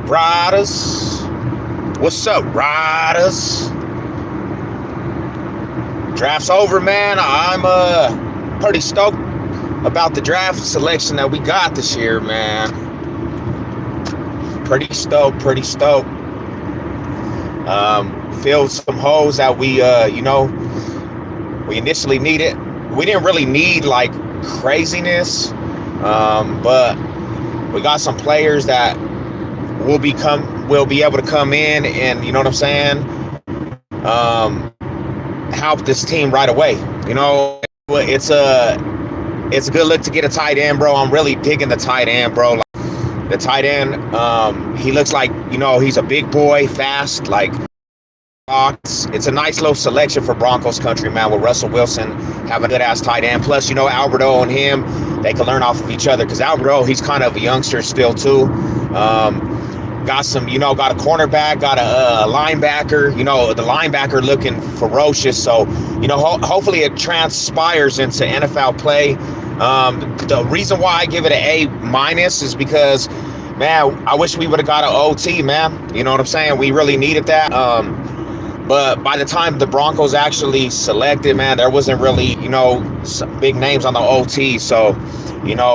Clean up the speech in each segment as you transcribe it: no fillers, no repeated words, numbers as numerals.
Riders? What's up, riders? Draft's over, man. I'm pretty stoked about the draft selection that we got this year, man. Pretty stoked, pretty stoked. Filled some holes that we initially needed. We didn't really need like craziness, but we got some players that will be able to come in and, you know what I'm saying, help this team right away. You know, it's a good look to get a tight end, bro. I'm really digging the tight end, bro. Like, the tight end, he looks like, he's a big boy, fast, like it's a nice little selection for Broncos country, man, with Russell Wilson having a good ass tight end. Plus, Alberto and him, they can learn off of each other because Alberto, he's kind of a youngster still too. Got a cornerback, got a linebacker, the linebacker looking ferocious. So, hopefully it transpires into NFL play. The reason why I give it an A- is because, man, I wish we would have got an OT, man. You know what I'm saying? We really needed that. But by the time the Broncos actually selected, man, there wasn't really, some big names on the OT. So,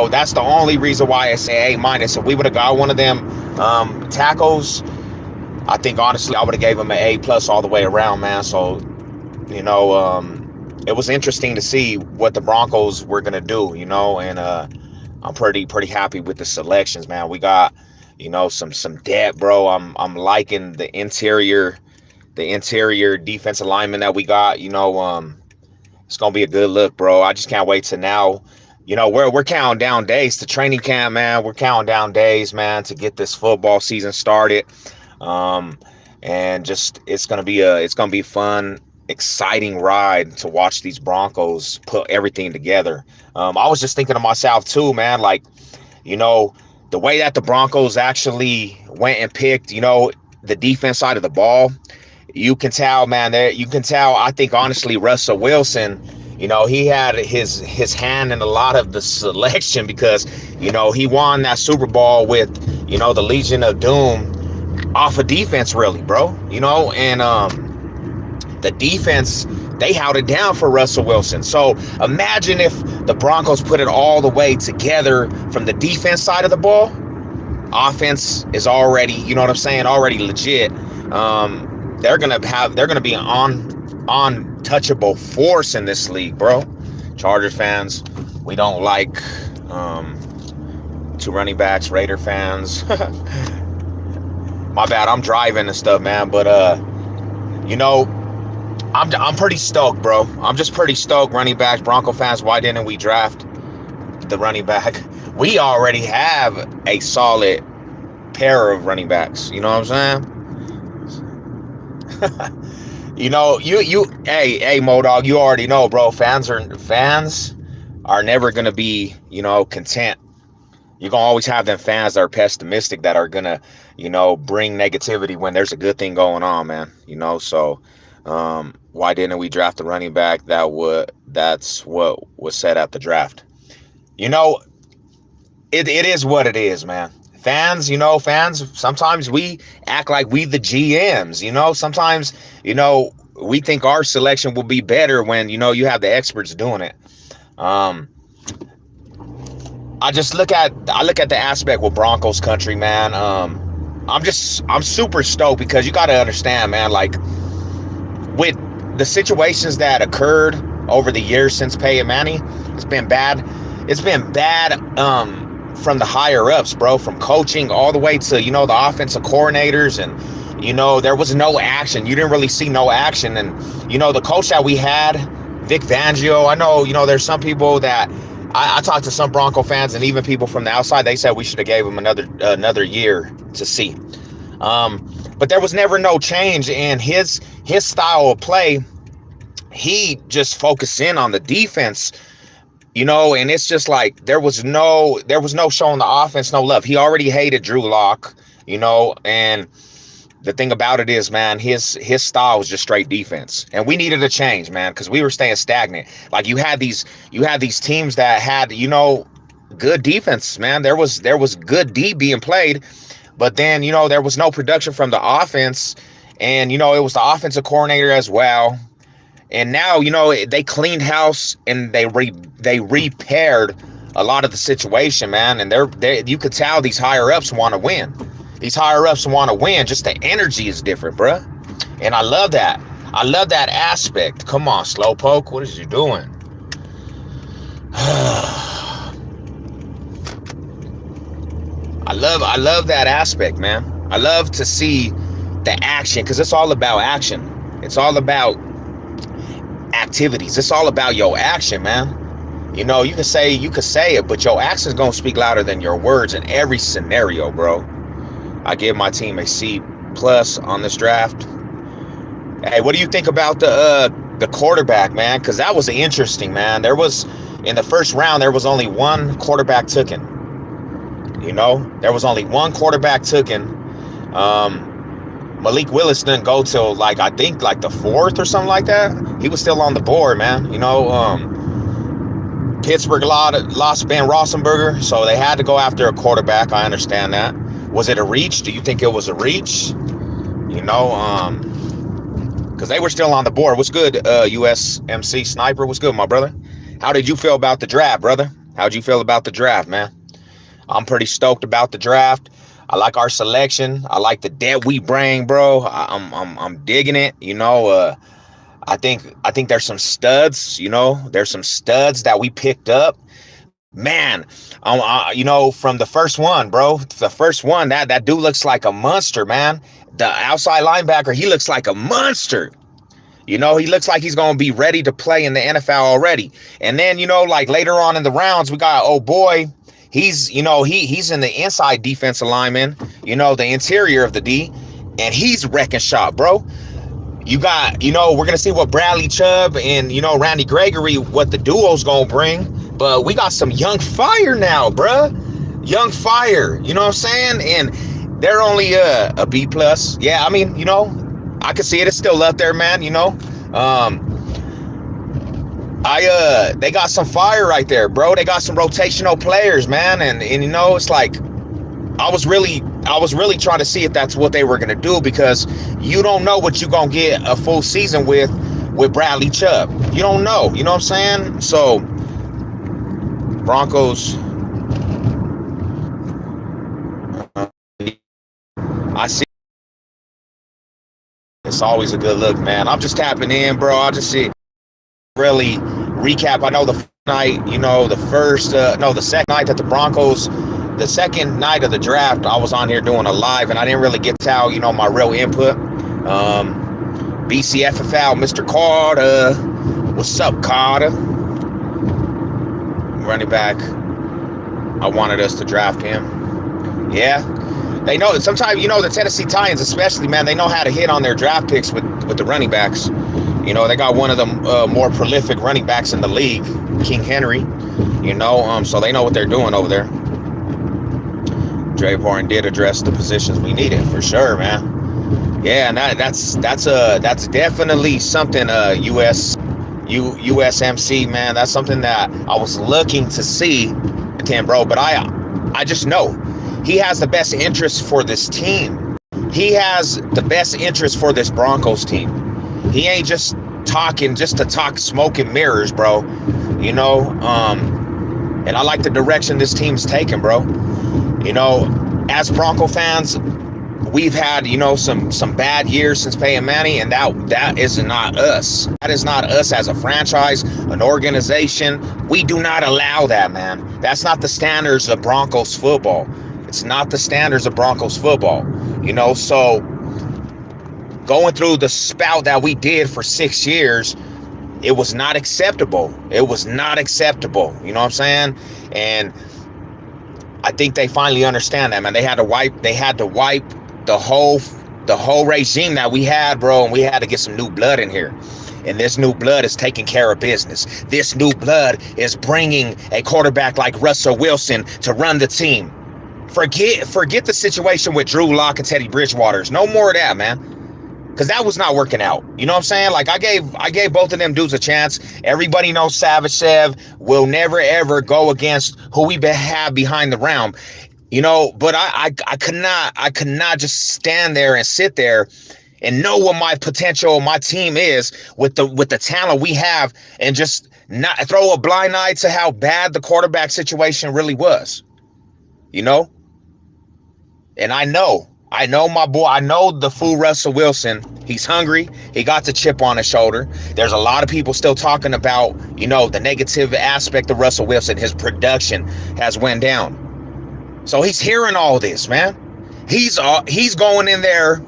that's the only reason why I say A-. If we would have got one of them tackles, I think, honestly, I would have gave him an A+ all the way around, man. So, it was interesting to see what the Broncos were going to do, and I'm pretty happy with the selections, man. We got, some depth, bro. I'm liking the interior defensive lineman that we got. It's gonna be a good look, bro. I just can't wait to now. We're counting down days to training camp, man. We're counting down days, man, to get this football season started. And just it's gonna be fun, exciting ride to watch these Broncos put everything together. I was just thinking to myself too, man, like, the way that the Broncos actually went and picked, the defense side of the ball. You can tell, man, I think, honestly, Russell Wilson, he had his hand in a lot of the selection because, he won that Super Bowl with, the Legion of Doom off of defense, really, bro. And the defense, they held it down for Russell Wilson. So imagine if the Broncos put it all the way together from the defense side of the ball. Offense is already, already legit. They're gonna be an untouchable force in this league, bro. Chargers fans, we don't like two running backs. Raider fans, my bad. I'm driving and stuff, man. But I'm pretty stoked, bro. I'm just pretty stoked. Running backs, Bronco fans. Why didn't we draft the running back? We already have a solid pair of running backs. You know what I'm saying? Hey, Modog, you already know, bro. Fans are never gonna be, content. You're gonna always have them fans that are pessimistic, that are gonna, bring negativity when there's a good thing going on, man. So why didn't we draft the running back? That's what was said at the draft. It is what it is, man. Fans, sometimes we act like we the GMs, sometimes, we think our selection will be better when, you have the experts doing it. I look at the aspect with Broncos country, man. I'm super stoked because you got to understand, man, like with the situations that occurred over the years since Peyton Manning, it's been bad. It's been bad, from the higher ups, bro, from coaching all the way to, the offensive coordinators. And, there was no action. You didn't really see no action. And, the coach that we had, Vic Fangio, I know, there's some people that I talked to some Bronco fans and even people from the outside. They said we should have gave him another year to see. But there was never no change in his style of play. He just focused in on the defense. And it's just like there was no showing the offense no love. He already hated Drew Lock, and the thing about it is, man, his style was just straight defense. And we needed a change, man, because we were staying stagnant. Like you had these teams that had, good defense, man. There was good D being played, But then, there was no production from the offense. And, it was the offensive coordinator as well. And now, they cleaned house and they repaired a lot of the situation, man. And you could tell these higher ups want to win. These higher ups want to win. Just the energy is different, bruh. And I love that. I love that aspect. Come on, Slowpoke. What is you doing? I love that aspect, man. I love to see the action, because it's all about action. It's all about activities. It's all about your action, man. You can say it, but your action's gonna speak louder than your words in every scenario, bro. I give my team a C+ on this draft. Hey, what do you think about the quarterback, man? Because that was interesting, man. There was, in the first round, there was only one quarterback taken. There was only one quarterback taken. Malik Willis didn't go till I think the fourth or something like that. He was still on the board, man. Pittsburgh lost Ben Roethlisberger, so they had to go after a quarterback. I understand that. Was it a reach? Do you think it was a reach? Because they were still on the board. What's good, USMC Sniper? What's good, my brother? How did you feel about the draft, brother? How'd you feel about the draft, man? I'm pretty stoked about the draft. I like our selection. I like the depth we bring, bro. I'm digging it. I think there's some studs. There's some studs that we picked up. Man, from the first one, bro. The first one, that dude looks like a monster, man. The outside linebacker, he looks like a monster. He looks like he's going to be ready to play in the NFL already. And then, later on in the rounds, we got, oh boy, he's in the inside defensive lineman, the interior of the D, and he's wrecking shop, bro. You got, we're going to see what Bradley Chubb and, Randy Gregory, what the duo's going to bring. But we got some young fire now, bruh. Young fire, you know what I'm saying? And they're only a B+. Yeah, I mean, I can see it. It's still up there, man, they got some fire right there, bro. They got some rotational players, man. And it's like, I was really trying to see if that's what they were going to do, because you don't know what you're going to get a full season with Bradley Chubb. You don't know, you know what I'm saying? So, Broncos, I see. It's always a good look, man. I'm just tapping in, bro. I'll just see, really recap. I know the night, the second night that the Broncos, the second night of the draft, I was on here doing a live, and I didn't really get to my real input. BCFFL, Mr. Carter. What's up, Carter? Running back. I wanted us to draft him. Yeah. They know that sometimes, the Tennessee Titans especially, man, they know how to hit on their draft picks with the running backs. They got one of the more prolific running backs in the league, King Henry, so they know what they're doing over there. Dre Horn did address the positions we needed, for sure, man. Yeah, and that's definitely something, USMC, man. That's something that I was looking to see, Tim, bro, but I just know he has the best interest for this team. He has the best interest for this Broncos team. He ain't just talking just to talk smoke and mirrors, bro. And I like the direction this team's taking, bro. As Bronco fans, we've had, some bad years since Peyton Manning, and that is not us. That is not us as a franchise, an organization. We do not allow that, man. That's not the standards of Broncos football. It's not the standards of Broncos football, so going through the spout that we did for 6 years, it was not acceptable. It was not acceptable. You know what I'm saying? And I think they finally understand that, man. They had to wipe the whole regime that we had, bro, and we had to get some new blood in here. And this new blood is taking care of business. This new blood is bringing a quarterback like Russell Wilson to run the team. Forget the situation with Drew Lock and Teddy Bridgewater. No more of that, man. Because that was not working out. You know what I'm saying? Like, I gave both of them dudes a chance. Everybody knows Savage Sev will never, ever go against who we have behind the realm. You know, but I could not just stand there and sit there and know what my potential, my team is with the talent we have, and just not throw a blind eye to how bad the quarterback situation really was. You know, and I know my boy. I know the fool Russell Wilson. He's hungry. He got the chip on his shoulder. There's a lot of people still talking about, you know, the negative aspect of Russell Wilson. His production has went down. So he's hearing all this, man. He's going in there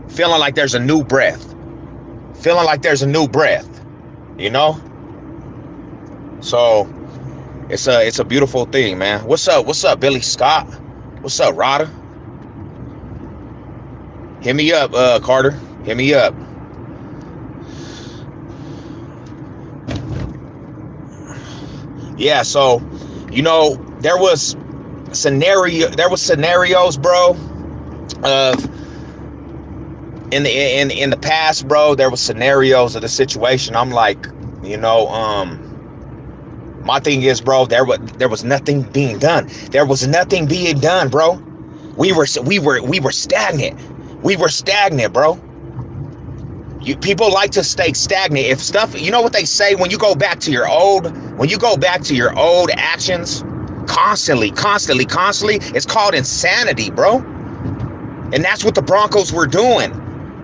feeling like there's a new breath. Feeling like there's a new breath. You know? So it's a beautiful thing, man. What's up, Billy Scott? What's up, Rada? Hit me up, Carter. Hit me up. Yeah, so, you know, there was scenarios, bro, of in the past, bro. There was scenarios of the situation. I'm like, you know, my thing is, bro, there was nothing being done. There was nothing being done, bro. We were stagnant. We were stagnant, bro. People like to stay stagnant. If stuff, you know what they say, when you go back to your old actions, constantly, it's called insanity, bro. And that's what the Broncos were doing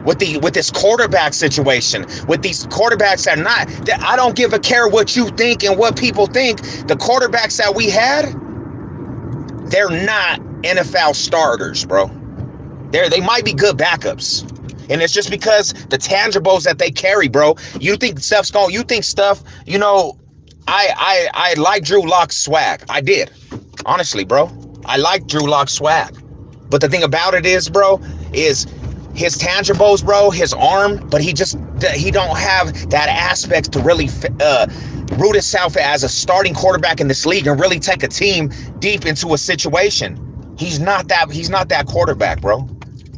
with this quarterback situation, with these quarterbacks that I don't give a care what you think and what people think. The quarterbacks that we had, they're not NFL starters, bro. They might be good backups. And it's just because the tangibles that they carry, bro. You think stuff, you know, I like Drew Lock's swag. I did. Honestly, bro. I like Drew Lock's swag. But the thing about it is, bro, is his tangibles, bro, his arm, but he don't have that aspect to really root himself as a starting quarterback in this league and really take a team deep into a situation. He's not that quarterback, bro.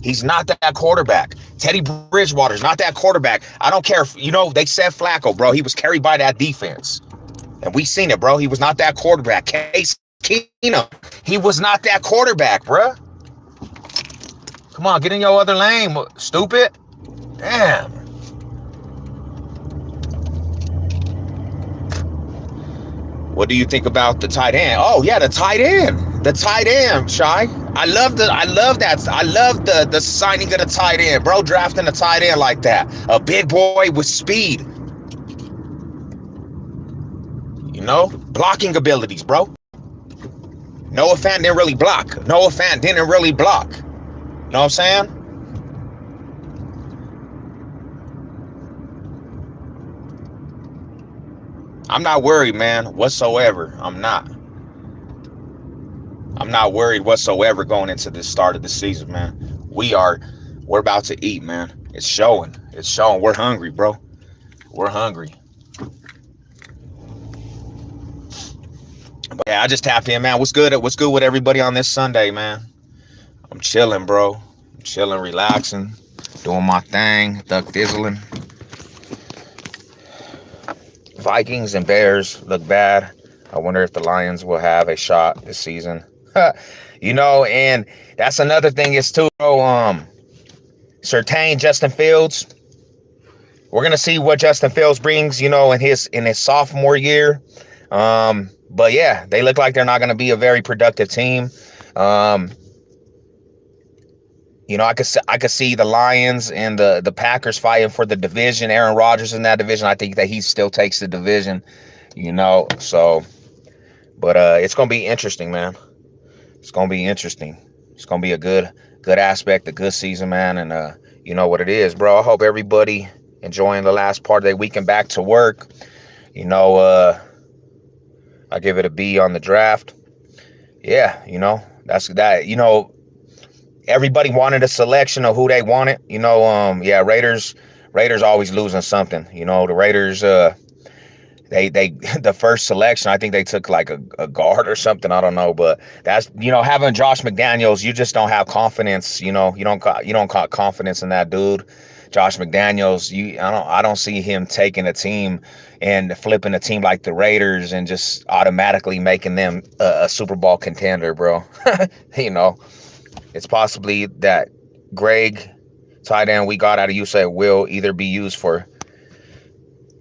He's not that quarterback. Teddy Bridgewater's not that quarterback. I don't care if, you know, they said Flacco, bro. He was carried by that defense. And we seen it, bro. He was not that quarterback. Case Keenum, he was not that quarterback, bro. Come on, get in your other lane, stupid. Damn. What do you think about the tight end? Oh yeah, the tight end. The tight end, Shy. I love that. I love the signing of the tight end, bro. Drafting a tight end like that. A big boy with speed. You know? Blocking abilities, bro. Noah Fant didn't really block. You know what I'm saying? I'm not worried, man, whatsoever. I'm not worried whatsoever going into the start of the season, man. We're about to eat, man. It's showing. We're hungry, bro. We're hungry. But yeah, I just tapped in, man. What's good with everybody on this Sunday, man? I'm chilling, bro. I'm chilling, relaxing, doing my thing, duck fizzling. Vikings and Bears look bad. I wonder if the Lions will have a shot this season. You know, and that's another thing is too, Surtain Justin Fields. We're gonna see what Justin Fields brings, you know, in his sophomore year. But yeah, they look like they're not gonna be a very productive team. You know, I could see the Lions and the Packers fighting for the division. Aaron Rodgers in that division. I think that he still takes the division, you know. So, but it's gonna be interesting, man. It's gonna be interesting. It's gonna be a good aspect, a good season, man. And you know what it is, bro. I hope everybody enjoying the last part of their weekend back to work. You know, I give it a B on the draft. Yeah, you know, that's that. You know, everybody wanted a selection of who they wanted. You know, yeah, Raiders always losing something. You know, the Raiders, they the first selection, I think they took like a guard or something. I don't know, but that's, you know, having Josh McDaniels, you just don't have confidence. You know, you don't got confidence in that dude Josh McDaniels, I don't see him taking a team and flipping a team like the Raiders and just automatically making them a Super Bowl contender, bro. You know, it's possibly that Greg, tight end we got out of UCLA, will either be used for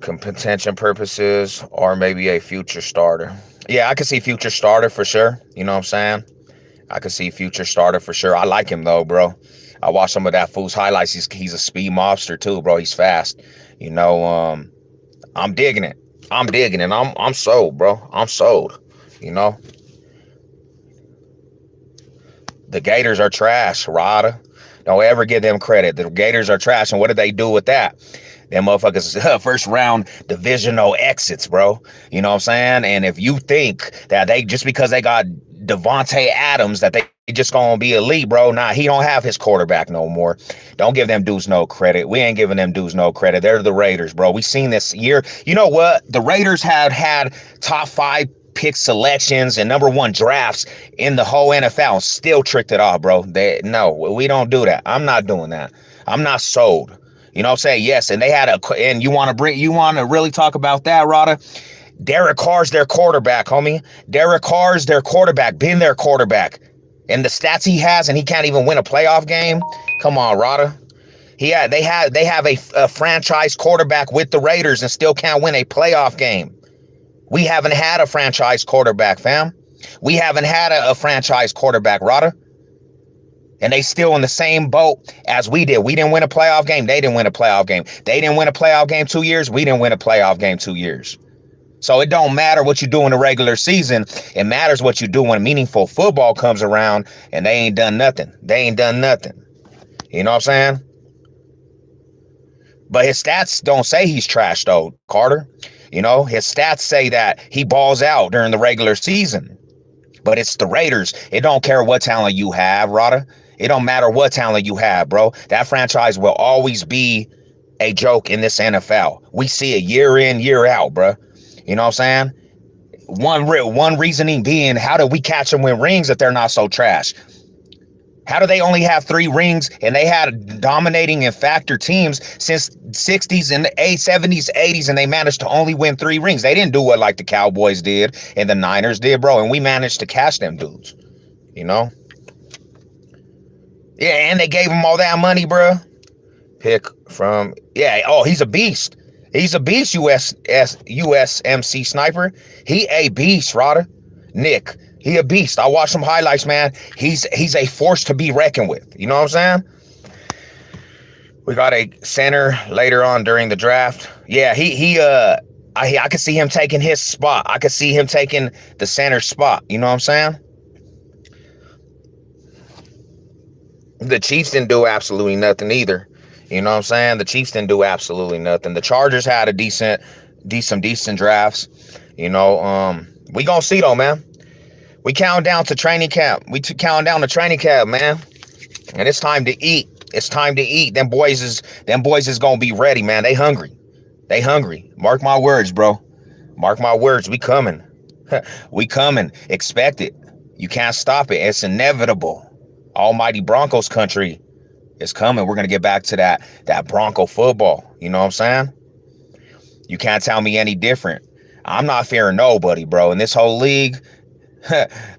contention purposes or maybe a future starter. Yeah, I could see future starter for sure. You know what I'm saying? I could see future starter for sure. I like him though, bro. I watched some of that fool's highlights. He's a speed mobster too, bro. He's fast. You know, I'm digging it. I'm digging it. I'm sold, bro. I'm sold. You know, the Gators are trash, Rada. Don't ever give them credit. The Gators are trash, and what did they do with that? Them motherfuckers first round divisional exits, bro. You know what I'm saying? And if you think that they just because they got Devontae Adams that they just gonna be elite, bro. Nah, he don't have his quarterback no more. Don't give them dudes no credit. We ain't giving them dudes no credit. They're the Raiders, bro. We seen this year. You know what? The Raiders had top 5 pick selections and #1 drafts in the whole NFL. Still tricked it off, bro. No, we don't do that. I'm not doing that. I'm not sold. You know what I'm saying? Yes, and they had and you want to really talk about that, Rada? Derek Carr's their quarterback, homie. Derek Carr's their quarterback, been their quarterback. And the stats he has, and he can't even win a playoff game. Come on, Rada. They have a franchise quarterback with the Raiders and still can't win a playoff game. We haven't had a franchise quarterback, fam. We haven't had a franchise quarterback, Rada. And they still in the same boat as we did. We didn't win a playoff game. They didn't win a playoff game. They didn't win a playoff game 2 years. We didn't win a playoff game 2 years. So it don't matter what you do in the regular season. It matters what you do when meaningful football comes around, and they ain't done nothing. They ain't done nothing. You know what I'm saying? But his stats don't say he's trash, though, Carter. You know, his stats say that he balls out during the regular season. But it's the Raiders. It don't care what talent you have, Rada. It don't matter what talent you have, bro. That franchise will always be a joke in this NFL. We see it year in, year out, bro. You know what I'm saying? One reasoning being, how do we catch them with rings if they're not so trash? How do they only have 3 rings and they had dominating and factor teams since 60s and the 70s, 80s, and they managed to only win 3 rings? They didn't do what like the Cowboys did and the Niners did, bro. And we managed to catch them dudes, you know? Yeah, and they gave him all that money, bro. Pick from, yeah, oh, he's a beast. He's a beast, USMC sniper. He a beast, Rada. Nick, he a beast. I watched some highlights, man. He's a force to be reckoned with. You know what I'm saying? We got a center later on during the draft. Yeah, I could see him taking his spot. I could see him taking the center spot. You know what I'm saying? The Chiefs didn't do absolutely nothing either. You know what I'm saying? The Chiefs didn't do absolutely nothing. The Chargers had a decent drafts. You know, we gonna see though, man. We count down to training camp. We count down to training camp, man. And it's time to eat. It's time to eat. Them boys is gonna be ready, man. They hungry. They hungry. Mark my words, bro. Mark my words. We coming. We coming. Expect it. You can't stop it. It's inevitable. Almighty Broncos country is coming. We're going to get back to that Bronco football. You know what I'm saying? You can't tell me any different. I'm not fearing nobody, bro. In this whole league,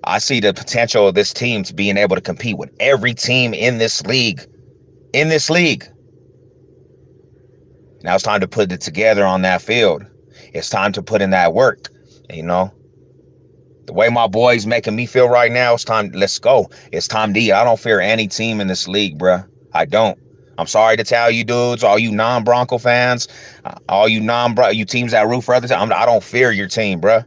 I see the potential of this team to being able to compete with every team in this league. In this league. Now it's time to put it together on that field. It's time to put in that work, you know? The way my boy's making me feel right now, it's time. Let's go. It's time to eat. I don't fear any team in this league, bruh. I don't. I'm sorry to tell you dudes, all you non-Bronco fans, all you you teams that root for other teams, I don't fear your team, bruh.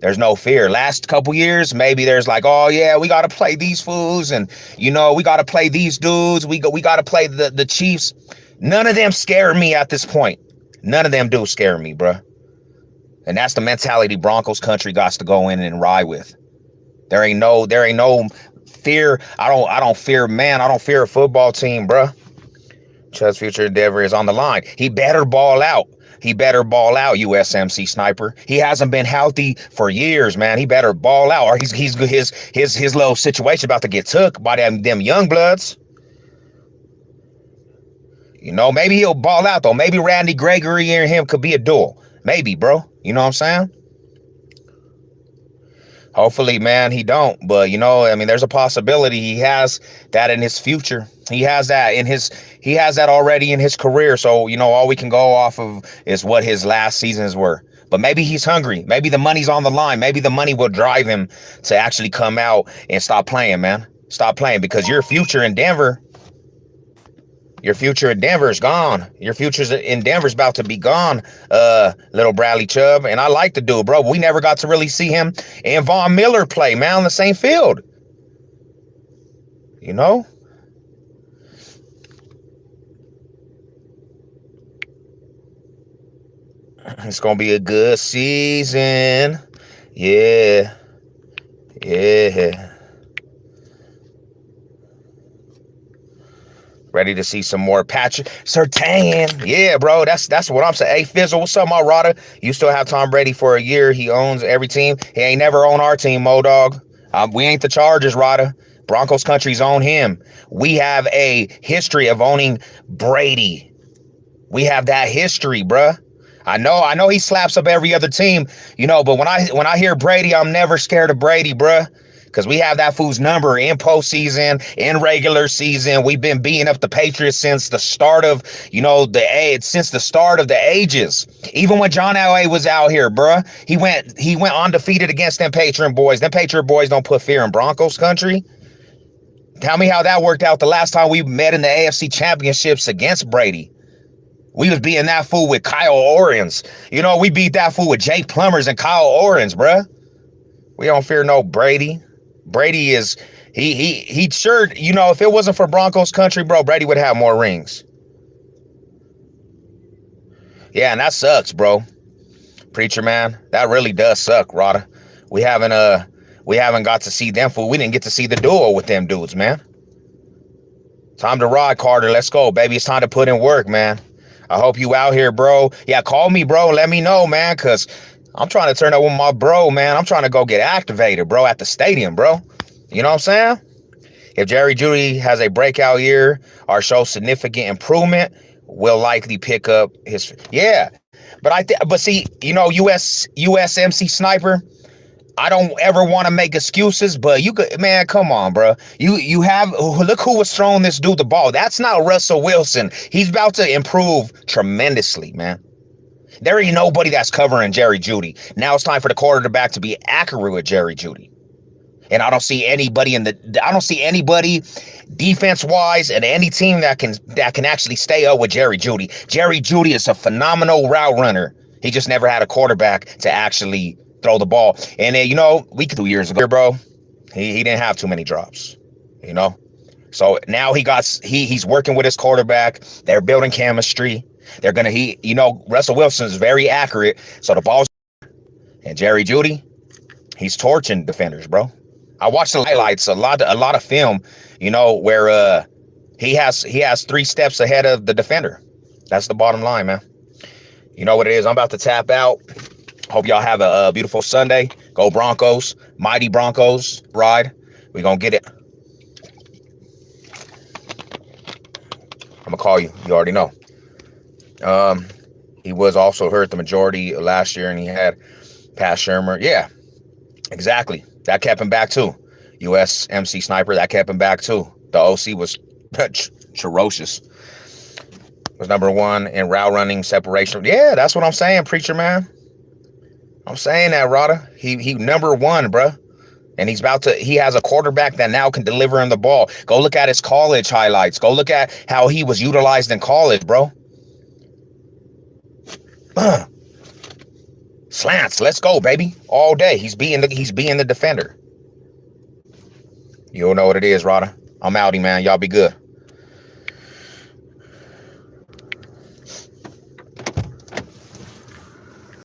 There's no fear. Last couple years, maybe there's like, oh yeah, we got to play these fools, and you know, we got to play these dudes. We got to play the Chiefs. None of them scare me at this point. None of them do scare me, bruh. And that's the mentality Broncos country got to go in and ride with. There ain't no fear. I don't fear, man. I don't fear a football team, bruh. Chud's future endeavor is on the line. He better ball out. He better ball out, USMC sniper. He hasn't been healthy for years, man. He better ball out, or his little situation about to get took by them young bloods. You know, maybe he'll ball out, though. Maybe Randy Gregory and him could be a duel. Maybe, bro. You know what I'm saying? Hopefully, man, he don't. But, you know, I mean, there's a possibility he has that in his future. He has that already in his career. So, you know, all we can go off of is what his last seasons were. But maybe he's hungry. Maybe the money's on the line. Maybe the money will drive him to actually come out and stop playing, man. Stop playing, because your future in Denver is gone. Your future in Denver's about to be gone, little Bradley Chubb. And I like the dude, bro. We never got to really see him and Von Miller play, man, on the same field. You know? It's going to be a good season. Yeah. Yeah. Ready to see some more Patrick Surtain. Yeah, bro. That's what I'm saying. Hey, Fizzle, what's up, my Rada? You still have Tom Brady for a year. He owns every team. He ain't never owned our team, Modog. We ain't the Chargers, Rada. Broncos country's own him. We have a history of owning Brady. We have that history, bruh. I know he slaps up every other team, you know, but when I hear Brady, I'm never scared of Brady, bruh. Because we have that fool's number in postseason, in regular season. We've been beating up the Patriots since the start of, you know, since the start of the ages. Even when John Elway was out here, bruh, he went undefeated against them Patriot boys. Them Patriot boys don't put fear in Broncos country. Tell me how that worked out the last time we met in the AFC Championships against Brady. We was beating that fool with Kyle Orens. You know, we beat that fool with Jake Plumbers and Kyle Orens, bruh. We don't fear no Brady. Brady is, he sure, you know, if it wasn't for Broncos country, bro, Brady would have more rings. Yeah, and that sucks, bro. Preacher, man, that really does suck, Rada. We haven't got to see them fool. We didn't get to see the duo with them dudes, man. Time to ride, Carter. Let's go, baby. It's time to put in work, man. I hope you out here, bro. Yeah, call me, bro. Let me know, man, because I'm trying to turn up with my bro, man. I'm trying to go get activated, bro, at the stadium, bro. You know what I'm saying? If Jerry Jeudy has a breakout year or shows significant improvement, we'll likely pick up his... Yeah, but see, you know, USMC Sniper, I don't ever want to make excuses, but you could, man, come on, bro. You have, look who was throwing this dude the ball. That's not Russell Wilson. He's about to improve tremendously, man. There ain't nobody that's covering Jerry Jeudy. Now it's time for the quarterback to be accurate with Jerry Jeudy. And I don't see anybody defense-wise and any team that can actually stay up with Jerry Jeudy. Jerry Jeudy is a phenomenal route runner. He just never had a quarterback to actually throw the ball. And you know, 2 years ago, bro, he didn't have too many drops, you know. So now he's working with his quarterback. They're building chemistry. You know, Russell Wilson is very accurate. So the ball's, and Jerry Jeudy, he's torching defenders, bro. I watched the highlights, a lot of film, you know, where he has 3 steps ahead of the defender. That's the bottom line, man. You know what it is. I'm about to tap out. Hope y'all have a beautiful Sunday. Go Broncos, mighty Broncos ride. We gonna get it. I'm gonna call you. You already know. He was also hurt the majority of last year, and he had Pat Shurmur. Yeah, exactly. That kept him back too. USMC Sniper, that kept him back too. The OC was ferocious. Was number 1 in route running separation. Yeah, that's what I'm saying, preacher, man. I'm saying that, Rada. He number 1, bruh. And he has a quarterback that now can deliver him the ball. Go look at his college highlights. Go look at how he was utilized in college, bro. Slants, let's go, baby. All day. He's being the defender. You don't know what it is, Rada. I'm outie, man. Y'all be good.